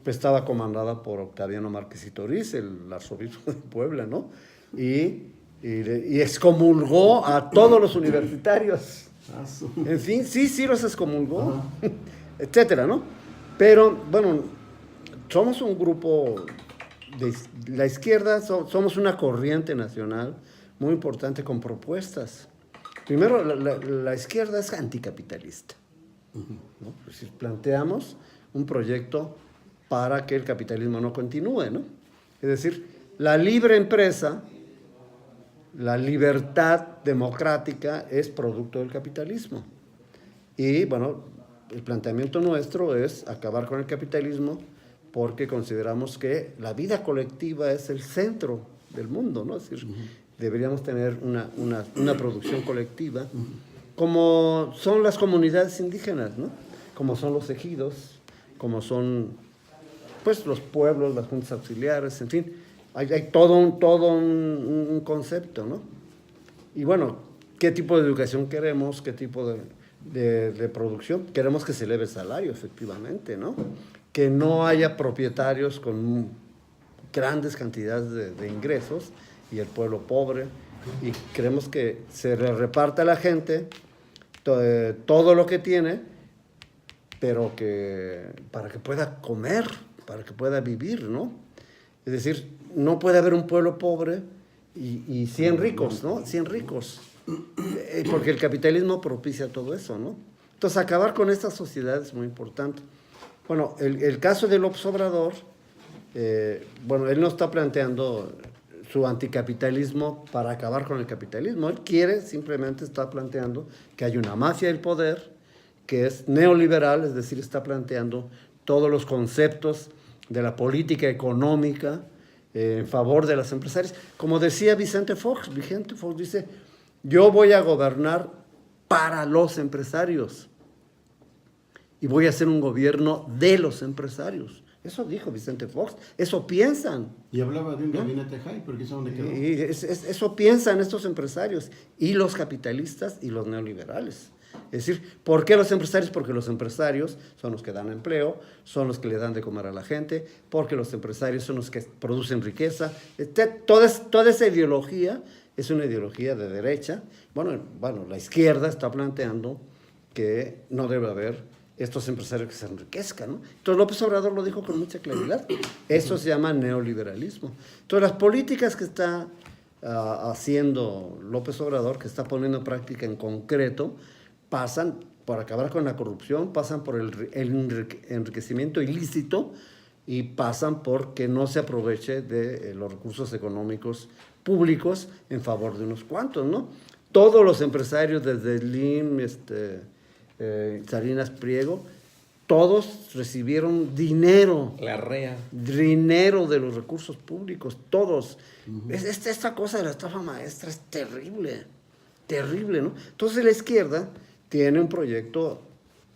pues estaba comandada por Octaviano Márquez y Toriz, el arzobispo de Puebla, ¿no? Y excomulgó a todos los universitarios. En fin, sí los excomulgó, etcétera, ¿no? Pero, bueno, somos un grupo de la izquierda, somos una corriente nacional muy importante con propuestas. Primero, la izquierda es anticapitalista, ¿no? Pues si planteamos un proyecto para que el capitalismo no continúe, ¿no? Es decir, la libre empresa, la libertad democrática es producto del capitalismo. Y bueno, el planteamiento nuestro es acabar con el capitalismo porque consideramos que la vida colectiva es el centro del mundo, ¿no? Es decir, deberíamos tener una producción colectiva, como son las comunidades indígenas, ¿no? Como son los ejidos, como son pues los pueblos, las juntas auxiliares, en fin, hay todo un concepto, ¿no? Y bueno, ¿qué tipo de educación queremos? ¿Qué tipo de producción? Queremos que se eleve el salario, efectivamente, ¿no? Que no haya propietarios con grandes cantidades de ingresos y el pueblo pobre, y queremos que se reparta a la gente todo lo que tiene, pero para que pueda comer, para que pueda vivir, ¿no? Es decir, no puede haber un pueblo pobre y 100 ricos, ¿no? 100 ricos. Porque el capitalismo propicia todo eso, ¿no? Entonces, acabar con esta sociedad es muy importante. Bueno, el caso de López Obrador, bueno, él no está planteando su anticapitalismo para acabar con el capitalismo. Él simplemente está planteando que hay una mafia del poder, que es neoliberal, es decir, está planteando todos los conceptos de la política económica en favor de las empresarias. Como decía Vicente Fox dice, yo voy a gobernar para los empresarios y voy a hacer un gobierno de los empresarios. Eso dijo Vicente Fox, eso piensan.
Y hablaba de un gabinete high, porque eso dónde quedó.
Y eso piensan estos empresarios, y los capitalistas y los neoliberales. Es decir, ¿por qué los empresarios? Porque los empresarios son los que dan empleo, son los que le dan de comer a la gente, porque los empresarios son los que producen riqueza. Toda esa ideología es una ideología de derecha. Bueno, la izquierda está planteando que no debe haber estos empresarios que se enriquezcan, ¿no? Entonces López Obrador lo dijo con mucha claridad. Eso se llama neoliberalismo. Entonces las políticas que está haciendo López Obrador, que está poniendo en práctica en concreto, pasan por acabar con la corrupción, pasan por el enriquecimiento ilícito y pasan por que no se aproveche de los recursos económicos públicos en favor de unos cuantos, ¿no? Todos los empresarios, desde Slim, Salinas Pliego, todos recibieron dinero.
La REA.
Dinero de los recursos públicos, todos. Esta cosa de la estafa maestra es terrible, terrible, ¿no? Entonces la izquierda tiene un proyecto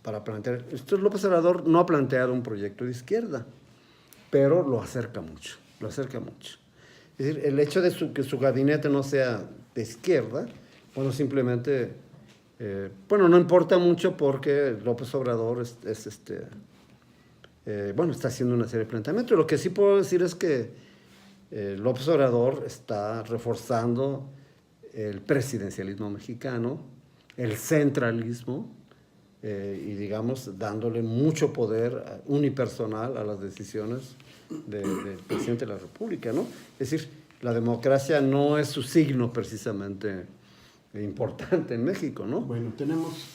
para plantear. López Obrador no ha planteado un proyecto de izquierda, pero lo acerca mucho, lo acerca mucho. Es decir, el hecho de que su gabinete no sea de izquierda, bueno, simplemente, no importa mucho porque López Obrador está haciendo una serie de planteamientos. Lo que sí puedo decir es que López Obrador está reforzando el presidencialismo mexicano, el centralismo, y digamos, dándole mucho poder unipersonal a las decisiones del presidente de la República, ¿no? Es decir, la democracia no es su signo precisamente importante en México, ¿no?
Bueno,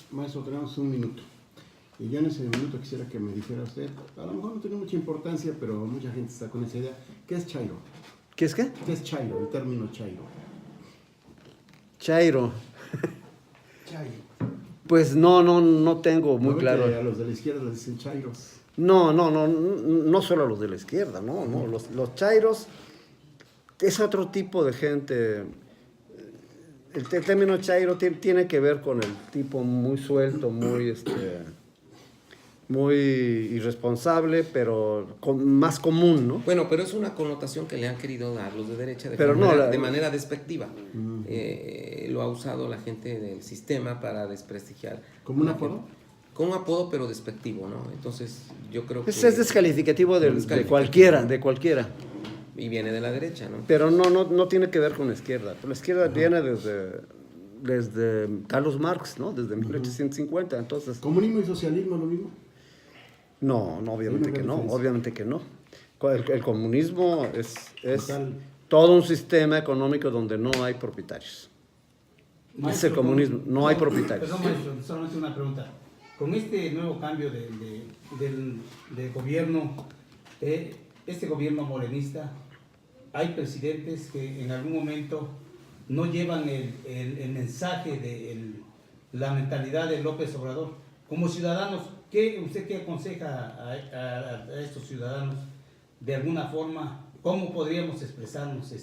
maestro, tenemos un minuto. Y yo en ese minuto quisiera que me dijera usted, a lo mejor no tiene mucha importancia, pero mucha gente está con esa idea. ¿Qué es chairo?
¿Qué es qué?
¿Qué es chairo, el término chairo?
Chairo. Pues no tengo muy claro.
A los de la izquierda les dicen chairos.
No solo a los de la izquierda, no. Los chairos es otro tipo de gente. El término chairo tiene que ver con el tipo muy suelto, muy irresponsable, pero más común, ¿no?
Bueno, pero es una connotación que le han querido dar los de derecha de manera despectiva. Lo ha usado la gente del sistema para desprestigiar.
¿Como un apodo?
Con un apodo, pero despectivo, ¿no? Entonces, yo creo que...
Es descalificativo de cualquiera.
Y viene de la derecha, ¿no?
Pero no tiene que ver con la izquierda. La izquierda viene desde Carlos Marx, ¿no? Desde 1850, entonces...
¿Comunismo y socialismo lo mismo?
No, obviamente que no. El comunismo es todo un sistema económico donde no hay propietarios.
Maestro,
es el comunismo, no hay propietarios.
Perdón, maestro, solamente una pregunta. Con este nuevo cambio de gobierno, Este gobierno morenista, hay presidentes que en algún momento no llevan el mensaje de la mentalidad de López Obrador. Como ciudadanos, ¿usted qué aconseja a estos ciudadanos? De alguna forma, ¿cómo podríamos expresarnos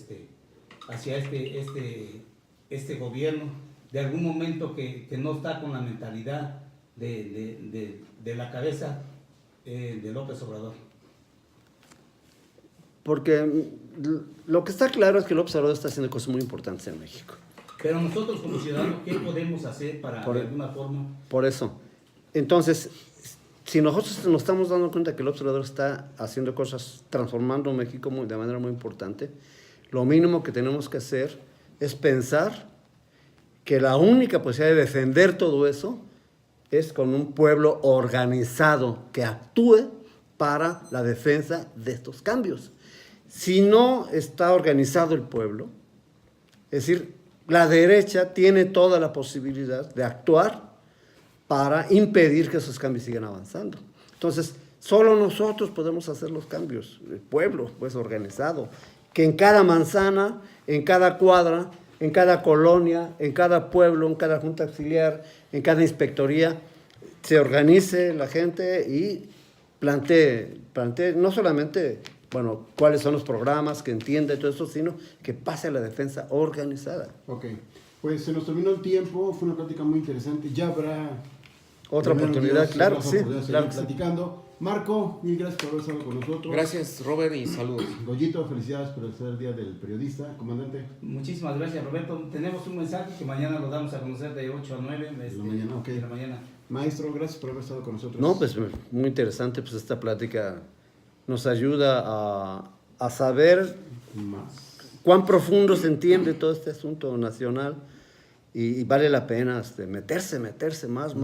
hacia este gobierno? De algún momento que no está con la mentalidad de la cabeza de López Obrador.
Porque lo que está claro es que López Obrador está haciendo cosas muy importantes en México.
Pero nosotros como ciudadanos, ¿qué podemos hacer para, de alguna forma?
Por eso. Entonces, si nosotros nos estamos dando cuenta que López Obrador está haciendo cosas, transformando México de manera muy importante, lo mínimo que tenemos que hacer es pensar que la única posibilidad de defender todo eso es con un pueblo organizado que actúe para la defensa de estos cambios. Si no está organizado el pueblo, es decir, la derecha tiene toda la posibilidad de actuar para impedir que esos cambios sigan avanzando. Entonces, solo nosotros podemos hacer los cambios, el pueblo, pues, organizado, que en cada manzana, en cada cuadra, en cada colonia, en cada pueblo, en cada junta auxiliar, en cada inspectoría, se organice la gente y plantee no solamente, bueno, cuáles son los programas, que entienda y todo eso, sino que pase a la defensa organizada.
Ok, pues se nos terminó el tiempo, fue una plática muy interesante, ya habrá
Otra oportunidad,
Dios,
claro,
más
sí,
oportunidad de seguir
claro que sí.
platicando. Marco, mil gracias por haber estado con nosotros.
Gracias, Robert, y saludos.
Goyito, felicidades por el tercer día del periodista, comandante.
Muchísimas gracias, Roberto. Tenemos un mensaje que mañana lo damos a conocer de 8 a 9
De la mañana, ok.
de la mañana.
Maestro, gracias por haber estado con nosotros.
No, pues muy interesante, pues esta plática nos ayuda a saber
Más.
cuán profundo se entiende todo este asunto nacional y vale la pena meterse más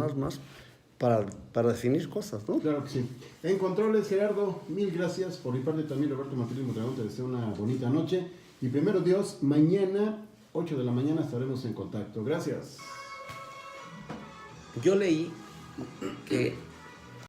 para definir cosas, ¿no?
Claro que sí. En controles, Gerardo, mil gracias. Por mi parte también, Roberto Martínez Mondragón, te deseo una bonita noche. Y primero Dios, mañana, 8 de la mañana, estaremos en contacto. Gracias.
Yo leí que